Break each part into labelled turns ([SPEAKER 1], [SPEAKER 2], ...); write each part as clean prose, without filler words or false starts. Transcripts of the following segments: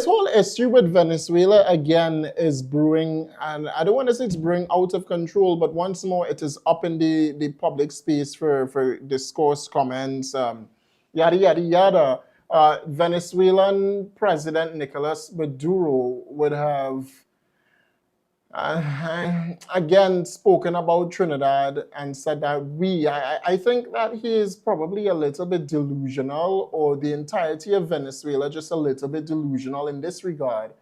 [SPEAKER 1] This whole issue with Venezuela again is brewing, and I don't want to say it's brewing out of control, but once more it is up in the public space for discourse, comments, yada yada yada. Venezuelan President Nicolás Maduro would have again spoken about Trinidad and said that I think that he is probably a little bit delusional, or the entirety of Venezuela just a little bit delusional in this regard,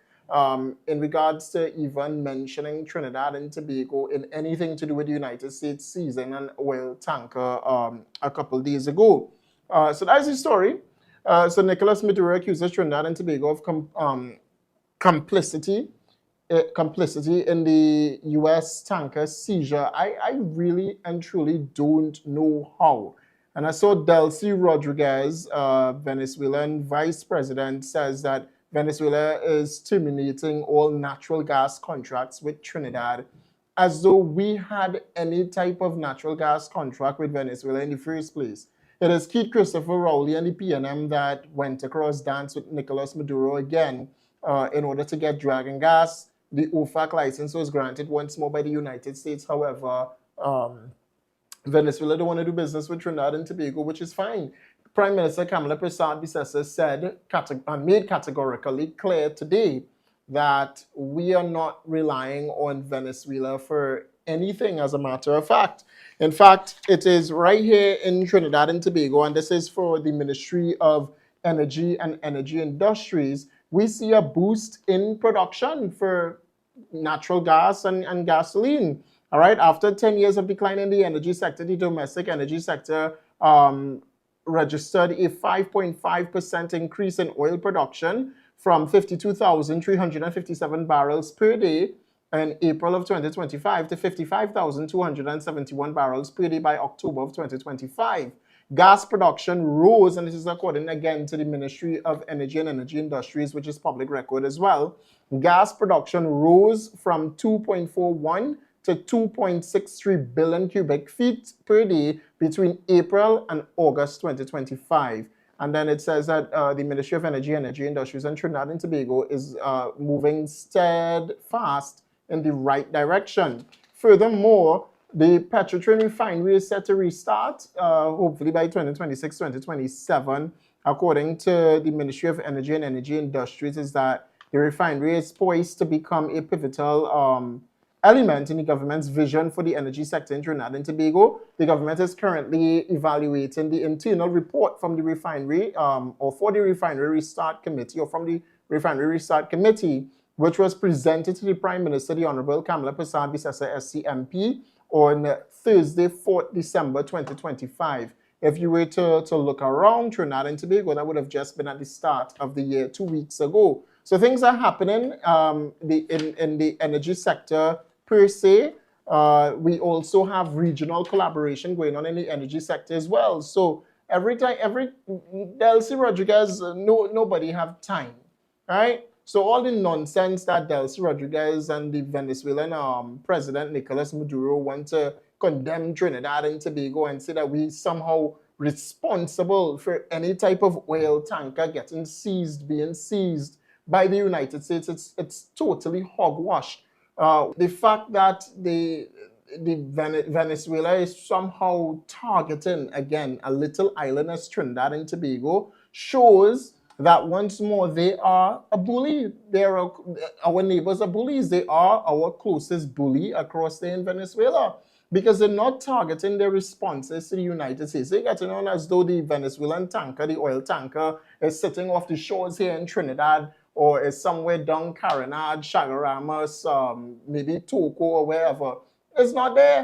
[SPEAKER 1] in regards to even mentioning Trinidad and Tobago in anything to do with the United States seizing an oil tanker a couple days ago. So that's the story. So Nicolás Maduro accuses Trinidad and Tobago of complicity in the U.S. tanker seizure. I really and truly don't know how. And I saw Delcy Rodriguez, Venezuelan vice president, says that Venezuela is terminating all natural gas contracts with Trinidad, as though we had any type of natural gas contract with Venezuela in the first place. It is Keith Christopher Rowley and the PNM that went across dance with Nicolás Maduro again in order to get dragon gas. The OFAC license was granted once more by the United States. However, Venezuela don't want to do business with Trinidad and Tobago, which is fine. Prime Minister Kamala Persad-Bissessar said and made categorically clear today that we are not relying on Venezuela for anything, as a matter of fact. In fact, it is right here in Trinidad and Tobago, and this is for the Ministry of Energy and Energy Industries. We see a boost in production for natural gas and gasoline. All right, after 10 years of decline in the energy sector, the domestic energy sector registered a 5.5% increase in oil production from 52,357 barrels per day in April of 2025 to 55,271 barrels per day by October of 2025. Gas production rose, and this is according again to the Ministry of Energy and Energy Industries, which is public record as well. Gas production rose from 2.41 to 2.63 billion cubic feet per day between April and August 2025. And then it says that the Ministry of Energy and Energy Industries and Trinidad and Tobago is moving steadfast in the right direction. Furthermore, the Petrotrin refinery is set to restart, hopefully by 2026, 2027. According to the Ministry of Energy and Energy Industries, is that the refinery is poised to become a pivotal element in the government's vision for the energy sector in Trinidad and Tobago. The government is currently evaluating the internal report from the refinery, or for the Refinery Restart Committee, or from the Refinery Restart Committee, which was presented to the Prime Minister, the Honorable Kamala Persad-Bissessar, SCMP, on Thursday, 4th December 2025. If you were to look around Trinidad and Tobago, that would have just been at the start of the year 2 weeks ago. So things are happening in the energy sector per se. We also have regional collaboration going on in the energy sector as well. So Delcy Rodriguez, nobody have time, right? So all the nonsense that Delcy Rodriguez and the Venezuelan President Nicolás Maduro want to condemn Trinidad and Tobago and say that we somehow responsible for any type of oil tanker being seized by the United States, it's totally hogwash. The fact that Venezuela is somehow targeting again a little island as Trinidad and Tobago shows that once more they are a bully. Our neighbors are bullies. They are our closest bully across there in Venezuela, because they're not targeting their responses to the United States. They're getting on as though the Venezuelan tanker, the oil tanker, is sitting off the shores here in Trinidad, or is somewhere down Carenage, Chagaramas, maybe Toco or wherever. It's not there.